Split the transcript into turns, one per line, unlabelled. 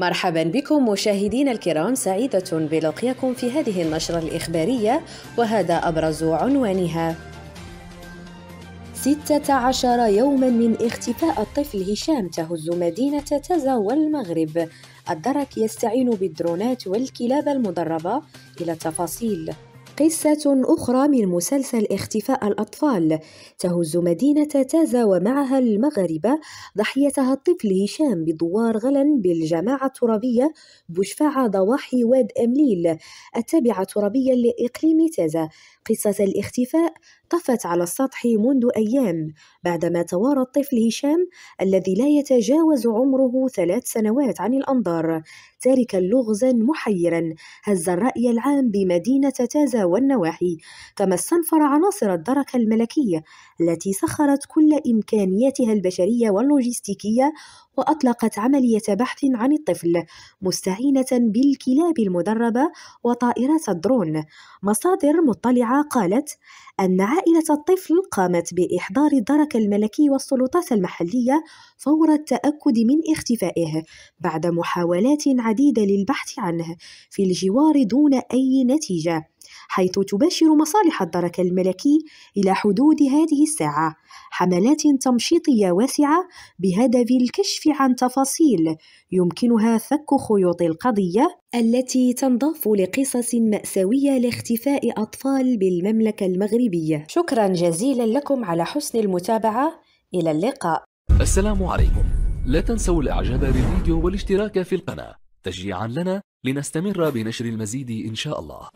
مرحبا بكم مشاهدينا الكرام، سعيدة بلقياكم في هذه النشرة الإخبارية، وهذا أبرز عنوانها. 16 يوما من اختفاء الطفل هشام تهز مدينة تازا والمغرب. الدرك يستعين بالدرونات والكلاب المدربة. إلى التفاصيل. قصة أخرى من مسلسل اختفاء الأطفال تهز مدينة تازا ومعها المغاربة ضحيتها الطفل هشام بدوار غلا بالجماعة الترابية بشفاعة ضواحي واد أمليل التابعة ترابيا لإقليم تازا. قصة الاختفاء طفت على السطح منذ أيام بعدما توارى الطفل هشام الذي لا يتجاوز عمره 3 سنوات عن الأنظار، تاركا لغزا محيرا هز الرأي العام بمدينة تازا والنواحي، كما استنفر عناصر الدرك الملكية التي سخرت كل إمكانياتها البشرية واللوجستيكية وأطلقت عملية بحث عن الطفل مستعينة بالكلاب المدربة وطائرات الدرون. مصادر مطلعة قالت أن عائلة الطفل قامت بإحضار الدرك الملكي والسلطات المحلية فور التأكد من اختفائه بعد محاولات عديدة للبحث عنه في الجوار دون أي نتيجة، حيث تباشر مصالح الدرك الملكي إلى حدود هذه الساعة حملات تمشيطية واسعة بهدف الكشف عن تفاصيل يمكنها فك خيوط القضية التي تنضاف لقصص مأساوية لاختفاء أطفال بالمملكة المغربية. شكرا جزيلا لكم على حسن المتابعة، إلى اللقاء.
السلام عليكم، لا تنسوا الإعجاب بالفيديو والاشتراك في القناة تشجيعا لنا لنستمر بنشر المزيد إن شاء الله.